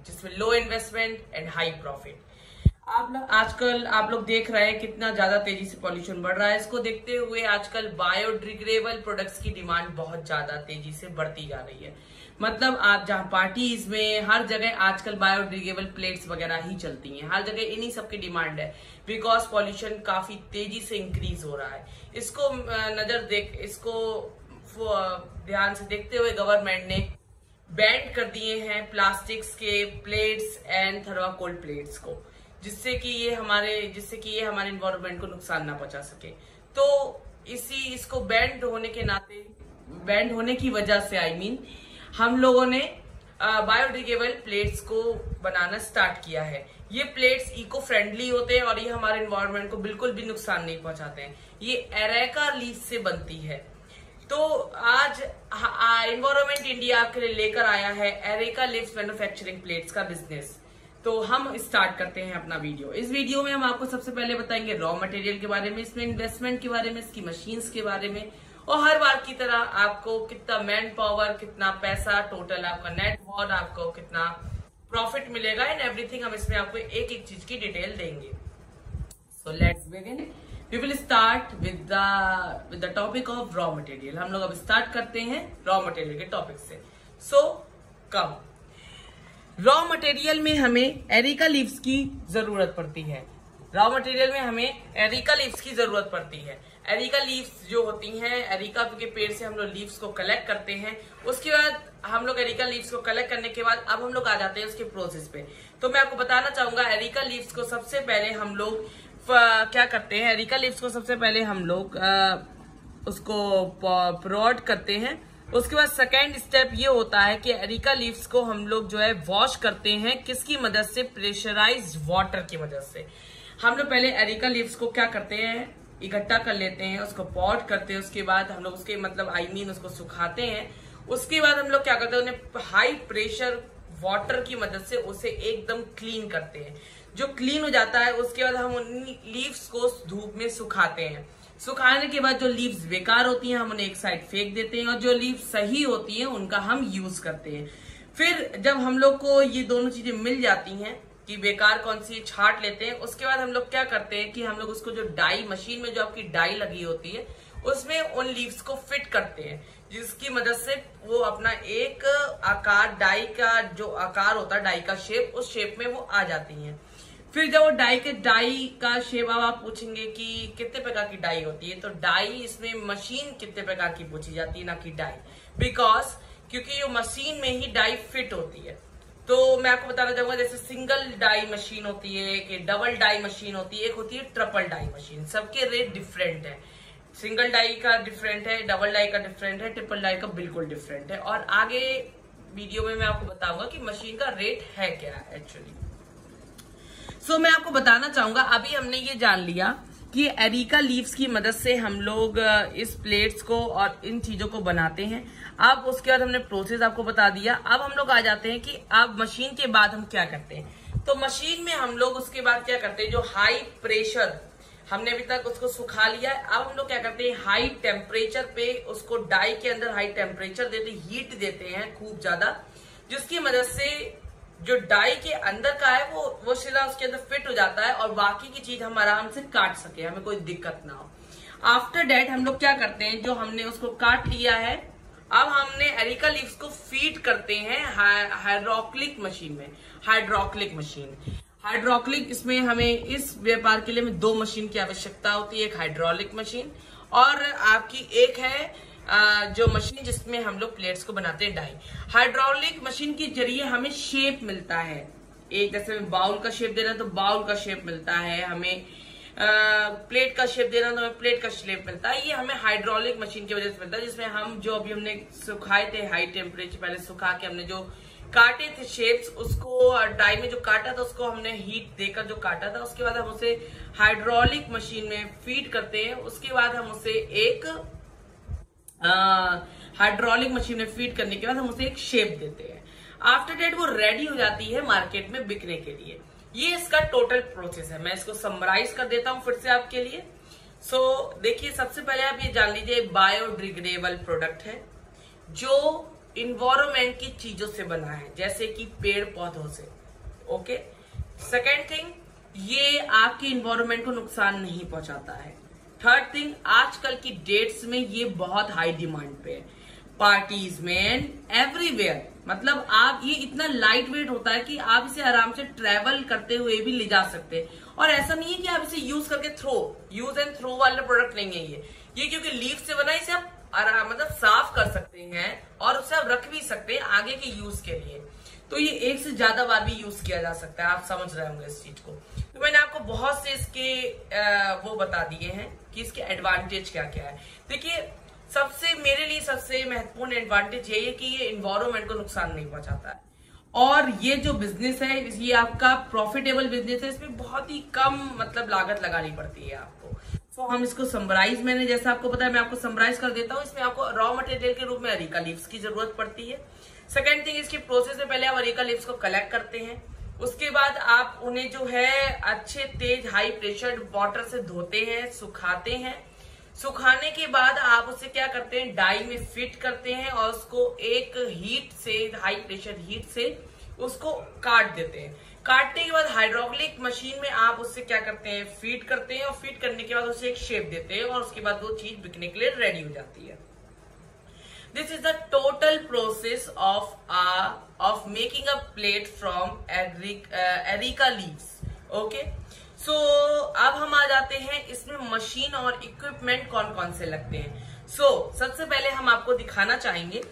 जिसमें लो investment and high profit. आजकल आप लोग देख रहे हैं कितना ज्यादा तेजी से पॉल्यूशन बढ़ रहा है। इसको देखते हुए आजकल बायोडिग्रेडेबल प्रोडक्ट्स की डिमांड बहुत ज्यादा तेजी से बढ़ती जा रही है। मतलब आप जहाँ पार्टीज में हर जगह आजकल बायोडिग्रेडेबल प्लेट्स वगैरह ही चलती हैं, हर जगह इन्हीं सब की डिमांड है, बिकॉज पॉल्यूशन काफी तेजी से इंक्रीज हो रहा है। इसको ध्यान से देखते हुए गवर्नमेंट ने बैन कर दिए हैं प्लास्टिक्स के प्लेट्स एंड थर्माकोल प्लेट्स को, जिससे कि ये हमारे एनवायरनमेंट को नुकसान ना पहुंचा सके। तो इसको बैंड होने की वजह से हम लोगों ने बायोडिग्रेडेबल प्लेट्स को बनाना स्टार्ट किया है। ये प्लेट्स इको फ्रेंडली होते हैं और ये हमारे एनवायरनमेंट को बिल्कुल भी नुकसान नहीं पहुंचाते हैं। ये एरेका लीफ से बनती है। तो आज एनवायरनमेंट इंडिया आपके लिए लेकर आया है एरेका लीव्स मैन्युफैक्चरिंग प्लेट्स का बिजनेस। तो हम स्टार्ट करते हैं अपना वीडियो। इस वीडियो में हम आपको सबसे पहले बताएंगे रॉ मटेरियल के बारे में, इसमें इन्वेस्टमेंट के बारे में, इसकी मशीन्स के बारे में, और हर बार की तरह आपको कितना मैन पावर, कितना पैसा, टोटल आपका नेट वर्थ, आपको कितना प्रॉफिट मिलेगा एंड एवरीथिंग हम इसमें आपको एक एक चीज की डिटेल देंगे। So let's begin. We will start with the topic of raw material. हम लोग अब स्टार्ट करते हैं रॉ मटेरियल के टॉपिक से। सो कम रॉ मटेरियल में हमें एरिका लीव्स की जरूरत पड़ती है। एरिका लीव्स जो होती हैं, एरिका के पेड़ से हम लोग लीव्स को कलेक्ट करते हैं। उसके बाद हम लोग एरिका लीव्स को कलेक्ट करने के बाद अब हम लोग आ जाते हैं उसके प्रोसेस पे। तो मैं आपको बताना चाहूंगा एरिका लीव्स को सबसे पहले हम लोग क्या करते हैं। एरिका लीव्स को सबसे पहले हम लोग उसको प्रोड करते हैं। उसके बाद सेकेंड स्टेप ये होता है कि एरिका लीव्स को हम लोग जो है वॉश करते हैं। किसकी मदद से? प्रेशराइज्ड वाटर की मदद से। हम लोग पहले एरिका लीव्स को क्या करते हैं, इकट्ठा कर लेते हैं, उसको पॉट करते हैं। उसके बाद हम लोग उसके उसको सुखाते हैं। उसके बाद हम लोग क्या करते हैं, उन्हें हाई प्रेशर वाटर की मदद से उसे एकदम क्लीन करते हैं। जो क्लीन हो जाता है उसके बाद हम उन लीव्स को धूप में सुखाते हैं। सुखाने के बाद जो लीव्स बेकार होती हैं हम उन्हें एक साइड फेंक देते हैं और जो लीव्स सही होती हैं उनका हम यूज करते हैं। फिर जब हम लोग को ये दोनों चीजें मिल जाती हैं कि बेकार कौन सी छांट लेते हैं, उसके बाद हम लोग क्या करते हैं कि हम लोग उसको जो डाई मशीन में जो आपकी डाई लगी होती है उसमें उन लीव्स को फिट करते हैं, जिसकी मदद से वो अपना एक आकार, डाई का जो आकार होता है, डाई का शेप, उस शेप में वो आ जाती हैं। फिर जब वो डाई का शेप, अब आप पूछेंगे कि कितने प्रकार की डाई होती है, तो डाई इसमें मशीन कितने प्रकार की पूछी जाती है, ना कि डाई, क्योंकि ये मशीन में ही डाई फिट होती है। तो मैं आपको बताना चाहूंगा, जैसे सिंगल डाई मशीन होती है, कि डबल डाई मशीन होती है, एक होती है ट्रिपल डाई मशीन। सबके रेट डिफरेंट है। सिंगल डाई का डिफरेंट है, डबल डाई का डिफरेंट है, ट्रिपल डाई का बिल्कुल डिफरेंट है। और आगे वीडियो में मैं आपको बताऊंगा कि मशीन का रेट है क्या एक्चुअली। सो मैं आपको बताना चाहूंगा, अभी हमने ये जान लिया कि एरिका लीव्स की मदद से हम लोग इस प्लेट्स को और इन चीजों को बनाते हैं। अब उसके बाद हमने प्रोसेस आपको बता दिया। अब हम लोग आ जाते हैं कि अब मशीन के बाद हम क्या करते हैं। तो मशीन में हम लोग उसके बाद क्या करते हैं, जो हाई प्रेशर हमने अभी तक उसको सुखा लिया है, अब हम लोग क्या करते हैं, हाई टेम्परेचर पे उसको डाई के अंदर हाई टेम्परेचर देते, हीट देते हैं खूब ज्यादा, जिसकी मदद से जो डाई के अंदर का है वो सिला उसके अंदर फिट हो जाता है और बाकी की चीज हम आराम से काट सके, हमें कोई दिक्कत ना हो। आफ्टर डेट हम लोग क्या करते हैं, जो हमने उसको काट लिया है, अब हमने एरिका लीव्स को फीड करते हैं हाइड्रोक्लिक मशीन में। हाइड्रोक्लिक इसमें हमें इस व्यापार के लिए 2 मशीन की आवश्यकता होती है, एक हाइड्रोलिक मशीन और आपकी एक है जो मशीन जिसमें हम लोग प्लेट्स को बनाते हैं, डाई। हाइड्रोलिक मशीन के जरिए हमें शेप मिलता है। एक जैसे बाउल का शेप देना तो बाउल का शेप मिलता है, हमें प्लेट का शेप देना तो हमें प्लेट का शेप मिलता है। ये हमें हाइड्रोलिक मशीन की वजह से मिलता है, जिसमें हम जो अभी हमने सुखाए थे हाई टेम्परेचर, पहले सुखा के हमने जो काटे थे शेप्स, उसको डाई में जो काटा था उसको हमने हीट देकर जो काटा था, उसके बाद हम उसे हाइड्रोलिक मशीन में फीड करते हैं। उसके बाद हम उसे एक हाइड्रोलिक मशीन में फीड करने के बाद हम उसे एक शेप देते हैं। आफ्टर डेट वो रेडी हो जाती है मार्केट में बिकने के लिए। ये इसका टोटल प्रोसेस है। मैं इसको समराइज कर देता हूं फिर से आपके लिए। देखिए, सबसे पहले आप ये जान लीजिए बायोडिग्रेडेबल प्रोडक्ट है जो इन्वायरमेंट की चीजों से बना है, जैसे कि पेड़ पौधों से। ओके, सेकेंड थिंग, ये आपके इन्वायरमेंट को नुकसान नहीं पहुंचाता है। थर्ड थिंग, आजकल की डेट्स में ये बहुत हाई डिमांड पे है, पार्टीज में, एवरीवेयर। मतलब आप, ये इतना लाइट वेट होता है कि आप इसे आराम से ट्रेवल करते हुए भी ले जा सकते हैं। और ऐसा नहीं है कि आप इसे यूज करके यूज एंड थ्रो वाला प्रोडक्ट नहीं है ये क्योंकि लीफ से बना, इसे आप मतलब साफ कर सकते हैं और उसे आप रख भी सकते हैं आगे के यूज के लिए। तो ये एक से ज्यादा बार भी यूज किया जा सकता है, आप समझ रहे होंगे इस चीज को। तो मैंने आपको बहुत से इसके वो बता दिए हैं कि इसके एडवांटेज क्या क्या है। देखिए, मेरे लिए सबसे महत्वपूर्ण एडवांटेज ये है कि ये एनवायरनमेंट को नुकसान नहीं पहुंचाता है, और ये जो बिजनेस है ये आपका प्रॉफिटेबल बिजनेस है। इसमें बहुत ही कम मतलब लागत लगानी पड़ती है आपको। तो हम इसको समराइज, मैंने जैसा आपको बताया, मैं आपको समराइज कर देता हूँ। इसमें आपको रॉ मटेरियल के रूप में अरेका लीव्स की जरूरत पड़ती है। सेकेंड थिंग, इसके प्रोसेस में पहले आप अरेका लीव्स को कलेक्ट करते हैं, उसके बाद आप उन्हें जो है अच्छे तेज हाई प्रेशर वाटर से धोते हैं, सुखाते हैं। सुखाने के बाद आप उसे क्या करते हैं, डाई में फिट करते हैं और उसको एक हीट से, हाई प्रेशर हीट से उसको काट देते हैं। काटने के बाद हाइड्रोक्लिक मशीन में आप उससे क्या करते हैं, फीड करते हैं, और फीड करने के बाद उसे एक शेप देते हैं और उसके बाद वो चीज बिकने के लिए रेडी हो जाती है। This is the total process of making a plate from areca leaves. Okay, so अब हम आ जाते हैं इसमें मशीन और इक्विपमेंट कौन कौन से लगते हैं। सबसे पहले हम आपको दिखाना चाहेंगे,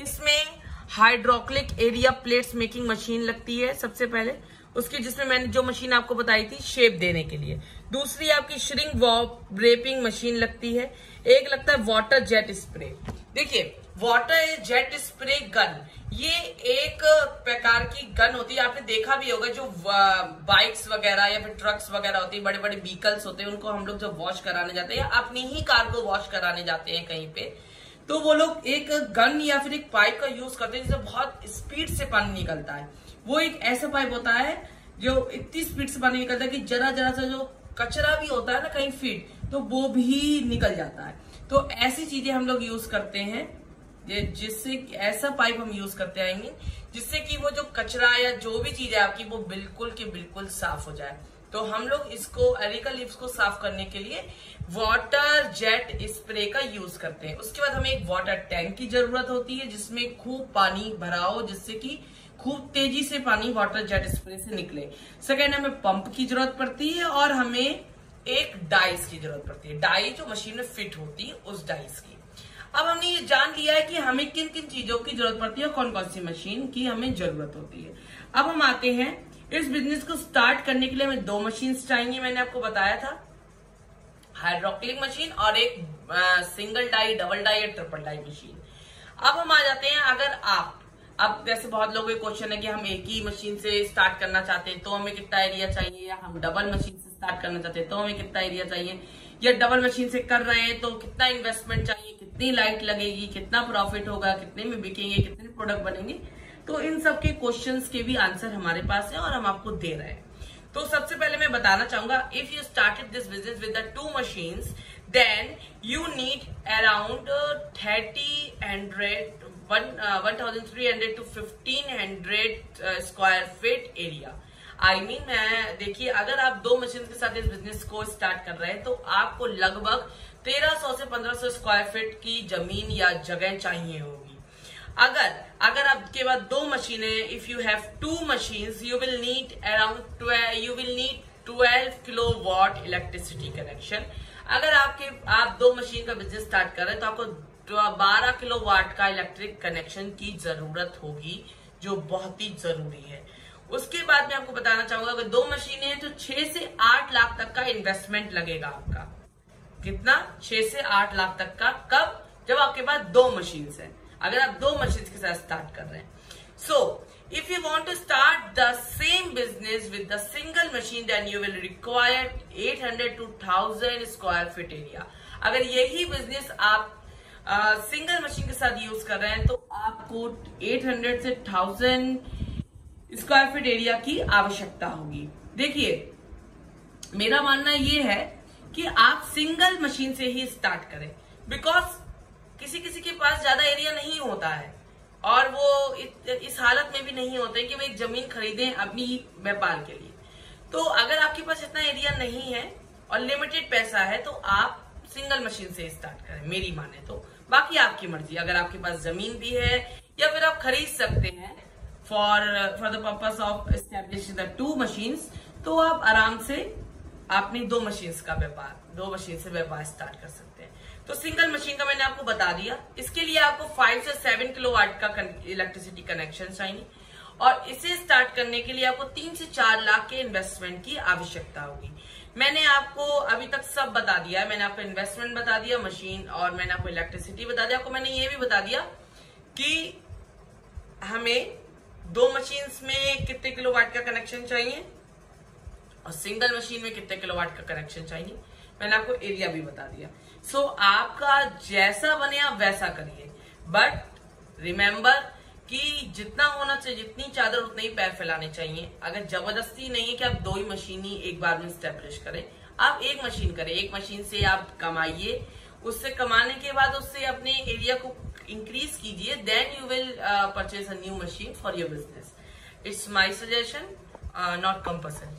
इसमें हाइड्रोक्लिक एरिया प्लेट्स मेकिंग मशीन लगती है सबसे पहले, उसकी जिसमें मैंने जो मशीन आपको बताई थी शेप देने के लिए। दूसरी आपकी श्रिंक व्रेपिंग मशीन लगती है। एक लगता है वाटर जेट स्प्रे। देखिए, वाटर जेट स्प्रे गन, ये एक प्रकार की गन होती है, आपने देखा भी होगा, जो बाइक्स वगैरह या फिर ट्रक्स वगैरह होती है, बड़े बड़े व्हीकल्स होते हैं, उनको हम लोग जब वॉश कराने जाते हैं या अपनी ही कार को वॉश कराने जाते हैं कहीं पे, तो वो लोग एक गन या फिर एक पाइप का यूज करते हैं जिससे बहुत स्पीड से पानी निकलता है। वो एक ऐसा पाइप होता है जो इतनी स्पीड से पानी निकलता है कि जरा जरा सा जो कचरा भी होता है ना कहीं फीट, तो वो भी निकल जाता है। तो ऐसी चीजें हम लोग यूज करते हैं, जिससे ऐसा पाइप हम यूज करते आएंगे जिससे कि वो जो कचरा या जो भी चीज है आपकी वो बिल्कुल के बिल्कुल साफ हो जाए। तो हम लोग इसको एरिका लीव्स को साफ करने के लिए वाटर जेट स्प्रे का यूज करते हैं। उसके बाद हमें एक वाटर टैंक की जरूरत होती है जिसमें खूब पानी भरा हो, जिससे कि खूब तेजी से पानी वाटर जेट स्प्रे से निकले। सेकेंड, हमें पंप की जरूरत पड़ती है और हमें एक डाइस की जरूरत पड़ती है, डाई जो मशीन में फिट होती है उस डाइस की। अब हमने ये जान लिया है कि हमें किन किन चीजों की जरूरत पड़ती है और कौन कौन सी मशीन की हमें जरूरत होती है। अब हम आते हैं, इस बिजनेस को स्टार्ट करने के लिए हमें 2 मशीन चाहिए, मैंने आपको बताया था, हाइड्रोक्लिक मशीन और एक सिंगल डाई, डबल डाई या ट्रिपल डाई मशीन। अब हम आ जाते हैं, अगर अब जैसे बहुत लोगों के क्वेश्चन है कि हम एक ही मशीन से स्टार्ट करना चाहते हैं तो हमें कितना एरिया चाहिए, या हम डबल मशीन से स्टार्ट करना चाहते हैं तो हमें कितना एरिया चाहिए, या डबल मशीन से कर रहे हैं तो कितना इन्वेस्टमेंट चाहिए, कितनी लाइट लगेगी, कितना प्रॉफिट होगा, कितने में बिकेंगे, कितने प्रोडक्ट बनेंगे। तो इन सब के क्वेश्चंस के भी आंसर हमारे पास है और हम आपको दे रहे हैं। तो सबसे पहले मैं बताना चाहूंगा, if you started this business with the 2 machines then you need around 1300 to 1500 square feet area. देखिए, अगर आप 2 मशीन के साथ इस बिजनेस को स्टार्ट कर रहे हैं तो आपको लगभग 1300 से 1500 स्क्वायर फीट की जमीन या जगह चाहिए होगी। अगर आपके पास 2 मशीनें, if you have 2 machines, you will need 12 kilowatt electricity connection. अगर आप 2 मशीन का बिजनेस स्टार्ट कर रहे हैं तो आपको 12 किलोवाट का इलेक्ट्रिक कनेक्शन की जरूरत होगी, जो बहुत ही जरूरी है। उसके बाद मैं आपको बताना चाहूंगा, अगर 2 मशीनें हैं तो 6 से 8 लाख तक का इन्वेस्टमेंट लगेगा आपका। कितना? 6 से 8 लाख तक का। कब? जब आपके पास 2 मशीन्स हैं, अगर आप 2 मशीन के साथ स्टार्ट कर रहे हैं। If you want to start the same business with the single machine then you will require 800 to 1000 square feet area. अगर यही बिजनेस आप सिंगल मशीन के साथ यूज कर रहे हैं तो आपको 800 से 1000 स्क्वायर फीट एरिया की आवश्यकता होगी। देखिए, मेरा मानना ये है कि आप सिंगल मशीन से ही स्टार्ट करें, बिकॉज किसी किसी के पास ज्यादा एरिया नहीं होता है, और वो इस हालत में भी नहीं होते कि वो एक जमीन खरीदें अपनी व्यापार के लिए। तो अगर आपके पास इतना एरिया नहीं है और लिमिटेड पैसा है तो आप सिंगल मशीन से स्टार्ट करें, मेरी माने तो। बाकी आपकी मर्जी, अगर आपके पास जमीन भी है या फिर आप खरीद सकते हैं for the purpose of establishing the 2 machines, तो आप आराम से अपनी 2 मशीन से व्यापार स्टार्ट कर सकते हैं। तो सिंगल मशीन का मैंने आपको बता दिया। इसके लिए आपको 5 से 7 किलोवाट का इलेक्ट्रिसिटी कनेक्शन चाहिए और इसे स्टार्ट करने के लिए आपको 3 से 4 लाख के इन्वेस्टमेंट की आवश्यकता होगी। मैंने आपको अभी तक सब बता दिया है। मैंने आपको इन्वेस्टमेंट बता दिया, मशीन, और मैंने आपको इलेक्ट्रिसिटी बता दिया। आपको मैंने ये भी बता दिया कि हमें 2 मशीन्स में कितने किलोवाट का कनेक्शन चाहिए और सिंगल मशीन में कितने किलोवाट का कनेक्शन चाहिए। मैंने आपको एरिया भी बता दिया। सो आपका जैसा बने आप वैसा करिए, बट रिमेम्बर कि जितना होना चाहिए, जितनी चादर उतने ही पैर फैलाने चाहिए। अगर जबरदस्ती नहीं है कि आप 2 ही मशीन ही एक बार में स्टैब्लिश करें, आप एक मशीन करें। एक मशीन से आप कमाइए, उससे कमाने के बाद उससे अपने एरिया को इंक्रीज कीजिए, then you will purchase a new machine for your business. It's my suggestion, not compulsory.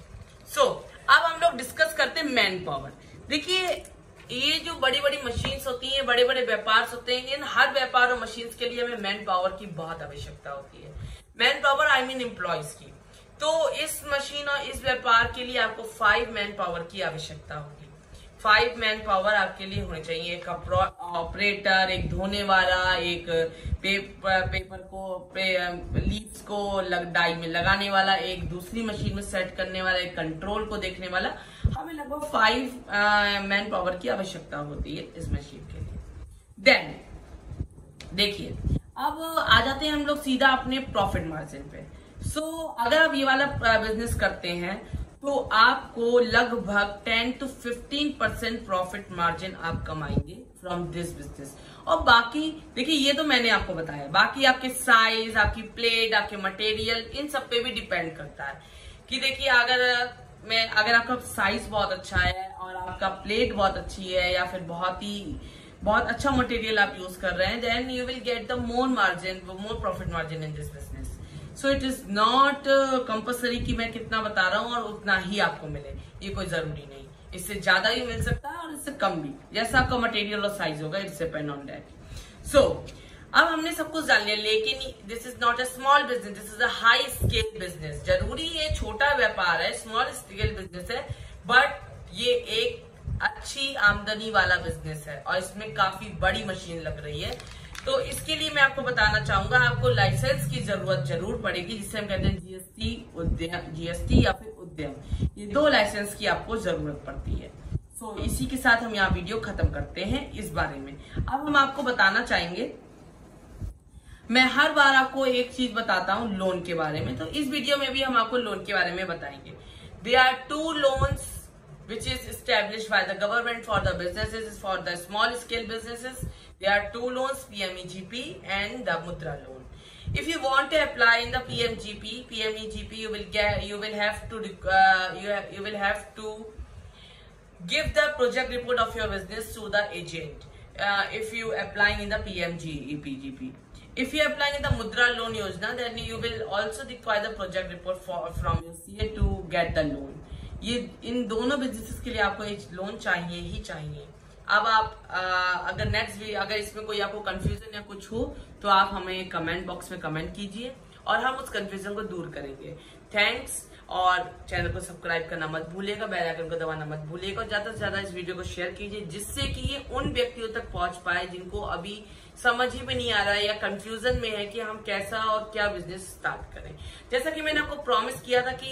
So अब हम लोग डिस्कस करते हैं मैन पावर। देखिए, ये जो बड़ी बड़ी मशीन्स होती हैं, बड़े बड़े व्यापार होते हैं, इन हर व्यापार और मशीन्स के लिए हमें मैन पावर की बहुत आवश्यकता होती है। Man power I mean employees की। तो इस मशीन और इस व्यापार के लिए आपको 5 मैन पावर की आवश्यकता होगी। 5 मैन पावर आपके लिए होने चाहिए। एक ऑपरेटर, एक धोने वाला, एक पेपर को लीव्स को डाई में लगाने वाला, एक दूसरी मशीन में सेट करने वाला, एक कंट्रोल को देखने वाला। हमें लगभग 5 मैन पावर की आवश्यकता होती है इस मशीन के लिए। देन देखिए, अब आ जाते हैं हम लोग सीधा अपने प्रॉफिट मार्जिन पे। अगर आप ये वाला बिजनेस करते हैं तो आपको लगभग 10 to 15% प्रॉफिट मार्जिन आप कमाएंगे फ्रॉम दिस बिजनेस। और बाकी देखिए, ये तो मैंने आपको बताया, बाकी आपके साइज, आपकी प्लेट, आपके मटेरियल, इन सब पे भी डिपेंड करता है कि देखिए, अगर आपका साइज बहुत अच्छा है और आपका प्लेट बहुत अच्छी है या फिर बहुत अच्छा मटेरियल आप यूज कर रहे हैं, then you will get the more profit margin in this business. So it is not compulsory कि मैं कितना बता रहा हूं और उतना ही आपको मिले, ये कोई जरूरी नहीं। इससे ज्यादा भी मिल सकता है और इससे कम भी, जैसा आपका मटेरियल और साइज होगा, इट्स डिपेंड ऑन दैट। सो अब हमने सब कुछ जान लिया, लेकिन this is not a small business, this is a high scale business. जरूरी ये छोटा व्यापार है, स्मॉल स्केल बिजनेस है, बट ये एक अच्छी आमदनी वाला बिजनेस है और इसमें काफी बड़ी मशीन लग रही है। तो इसके लिए मैं आपको बताना चाहूंगा, आपको लाइसेंस की जरूरत जरूर पड़ेगी, जिसे हम कहते हैं जीएसटी या फिर उद्यम। ये 2 लाइसेंस की आपको जरूरत पड़ती है। इसी के साथ हम यहाँ वीडियो खत्म करते हैं इस बारे में। अब हम आपको बताना चाहेंगे, मैं हर बार आपको एक चीज बताता हूँ लोन के बारे में, तो इस वीडियो में भी हम आपको लोन के बारे में बताएंगे। There are 2 loans which is established by the government for the businesses, for the small scale businesses. There are 2 loans, PMEGP and the Mudra loan. If you want to apply in the PMEGP, you will have to give the project report of your business to the agent. If you applying in the PMGP. If you applying in the Mudra loan Yojana, then you will also require the project report from your CA to get the loan. ये इन दोनों businesses के लिए आपको एक loan चाहिए ही चाहिए। अब आप अगर इसमें कोई आपको कंफ्यूजन या कुछ हो तो आप हमें कमेंट बॉक्स में कमेंट कीजिए और हम उस कंफ्यूजन को दूर करेंगे। थैंक्स, और चैनल को सब्सक्राइब करना मत भूलिएगा, बेल आइकन को दबाना मत भूलिएगा और ज्यादा से ज्यादा इस वीडियो को शेयर कीजिए, जिससे कि ये उन व्यक्तियों तक पहुंच पाए जिनको अभी समझ ही में नहीं आ रहा है या कंफ्यूजन में है कि हम कैसा और क्या बिजनेस स्टार्ट करें। जैसा कि मैंने आपको प्रॉमिस किया था कि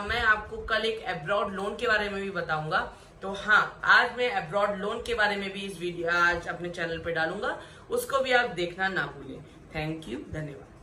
मैं आपको कल एक अब्रॉड लोन के बारे में भी बताऊंगा, तो हाँ, आज मैं अब्रॉड लोन के बारे में भी इस वीडियो आज अपने चैनल पे डालूंगा, उसको भी आप देखना ना भूलें। थैंक यू, धन्यवाद।